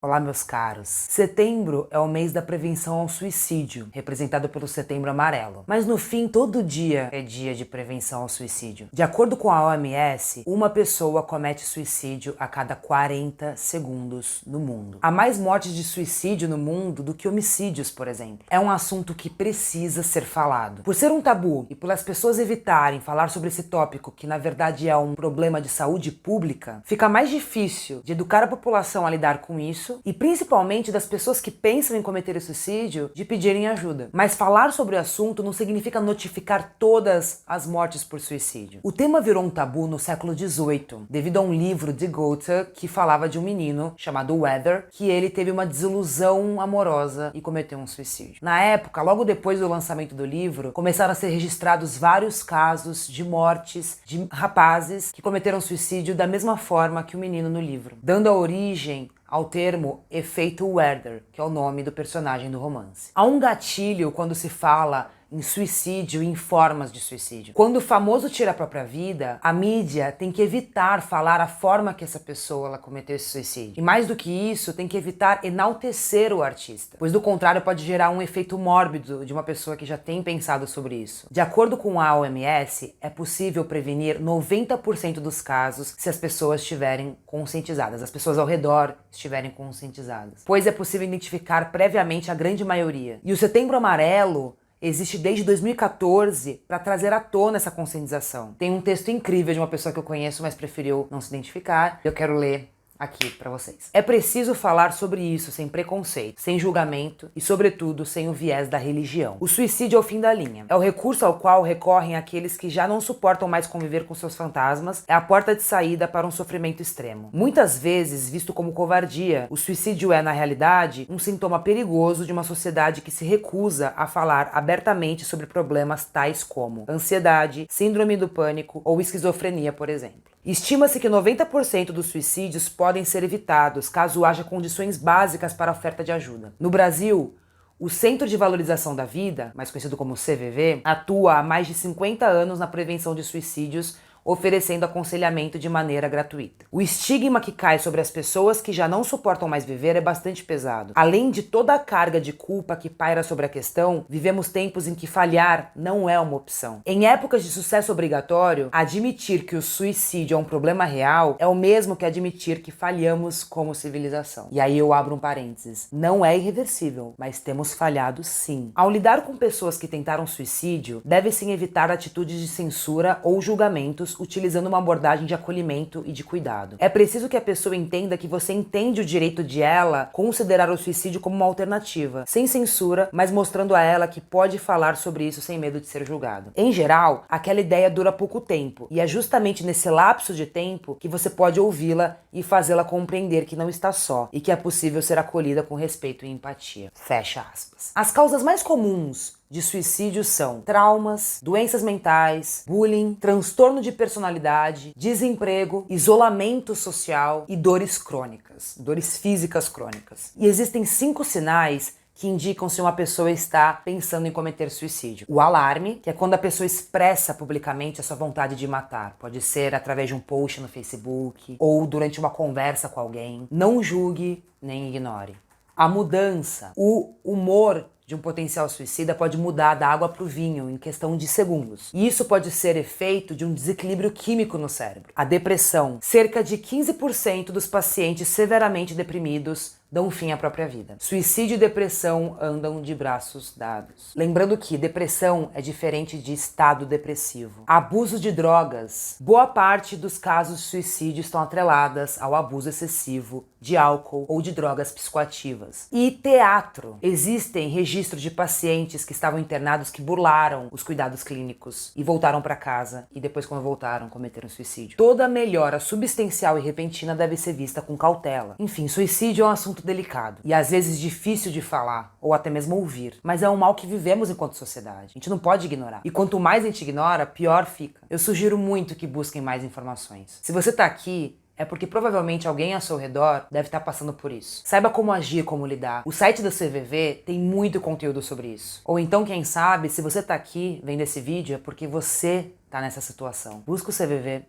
Olá, meus caros. Setembro é o mês da prevenção ao suicídio, representado pelo Setembro Amarelo. Mas no fim, todo dia é dia de prevenção ao suicídio. De acordo com a OMS, uma pessoa comete suicídio a cada 40 segundos no mundo. Há mais mortes de suicídio no mundo do que homicídios, por exemplo. É um assunto que precisa ser falado. Por ser um tabu e por as pessoas evitarem falar sobre esse tópico, que na verdade é um problema de saúde pública, fica mais difícil de educar a população a lidar com isso e principalmente das pessoas que pensam em cometer suicídio de pedirem ajuda. Mas falar sobre o assunto não significa notificar todas as mortes por suicídio. O tema virou um tabu no século XVIII, devido a um livro de Goethe que falava de um menino chamado Werther, que ele teve uma desilusão amorosa e cometeu um suicídio. Na época, logo depois do lançamento do livro, começaram a ser registrados vários casos de mortes de rapazes que cometeram suicídio da mesma forma que o menino no livro, dando a origem ao termo efeito Werther, que é o nome do personagem do romance. Há um gatilho quando se fala em suicídio e em formas de suicídio. Quando o famoso tira a própria vida, a mídia tem que evitar falar a forma que essa pessoa cometeu esse suicídio. E mais do que isso, tem que evitar enaltecer o artista, pois do contrário pode gerar um efeito mórbido de uma pessoa que já tem pensado sobre isso. De acordo com a OMS, é possível prevenir 90% dos casos se as pessoas estiverem conscientizadas, as pessoas ao redor estiverem conscientizadas, pois é possível identificar previamente a grande maioria. E o Setembro Amarelo existe desde 2014 para trazer à tona essa conscientização. Tem um texto incrível de uma pessoa que eu conheço, mas preferiu não se identificar. Eu quero ler aqui para vocês. É preciso falar sobre isso sem preconceito, sem julgamento e, sobretudo, sem o viés da religião. O suicídio é o fim da linha. É o recurso ao qual recorrem aqueles que já não suportam mais conviver com seus fantasmas. É a porta de saída para um sofrimento extremo. Muitas vezes, visto como covardia, o suicídio é, na realidade, um sintoma perigoso de uma sociedade que se recusa a falar abertamente sobre problemas tais como ansiedade, síndrome do pânico ou esquizofrenia, por exemplo. Estima-se que 90% dos suicídios podem ser evitados caso haja condições básicas para a oferta de ajuda. No Brasil, o Centro de Valorização da Vida, mais conhecido como CVV, atua há mais de 50 anos na prevenção de suicídios, oferecendo aconselhamento de maneira gratuita. O estigma que cai sobre as pessoas que já não suportam mais viver é bastante pesado. Além de toda a carga de culpa que paira sobre a questão, vivemos tempos em que falhar não é uma opção. Em épocas de sucesso obrigatório, admitir que o suicídio é um problema real é o mesmo que admitir que falhamos como civilização. E aí eu abro um parênteses. Não é irreversível, mas temos falhado sim. Ao lidar com pessoas que tentaram suicídio, deve-se evitar atitudes de censura ou julgamentos utilizando uma abordagem de acolhimento e de cuidado. É preciso que a pessoa entenda que você entende o direito de ela considerar o suicídio como uma alternativa, sem censura, mas mostrando a ela que pode falar sobre isso sem medo de ser julgado. Em geral, aquela ideia dura pouco tempo, e é justamente nesse lapso de tempo que você pode ouvi-la e fazê-la compreender que não está só, e que é possível ser acolhida com respeito e empatia. Fecha aspas. As causas mais comuns de suicídio são traumas, doenças mentais, bullying, transtorno de personalidade, desemprego, isolamento social e dores crônicas, dores físicas crônicas. E existem 5 sinais que indicam se uma pessoa está pensando em cometer suicídio. O alarme, que é quando a pessoa expressa publicamente a sua vontade de matar. Pode ser através de um post no Facebook ou durante uma conversa com alguém. Não julgue nem ignore. A mudança, o humor de um potencial suicida pode mudar da água para o vinho em questão de segundos. E isso pode ser efeito de um desequilíbrio químico no cérebro. A depressão. Cerca de 15% dos pacientes severamente deprimidos dão fim à própria vida. Suicídio e depressão andam de braços dados. Lembrando que depressão é diferente de estado depressivo. Abuso de drogas. Boa parte dos casos de suicídio estão atreladas ao abuso excessivo de álcool ou de drogas psicoativas. E teatro. Existem registros de pacientes que estavam internados que burlaram os cuidados clínicos e voltaram para casa e depois, quando voltaram, cometeram suicídio. Toda melhora substancial e repentina deve ser vista com cautela. Enfim, suicídio é um assunto delicado e às vezes difícil de falar ou até mesmo ouvir, mas é um mal que vivemos enquanto sociedade. A gente não pode ignorar. E quanto mais a gente ignora, pior fica. Eu sugiro muito que busquem mais informações. Se você tá aqui, é porque provavelmente alguém ao seu redor deve estar passando por isso. Saiba como agir, como lidar. O site da CVV tem muito conteúdo sobre isso. Ou então, quem sabe, se você tá aqui vendo esse vídeo, é porque você tá nessa situação. Busca o CVV.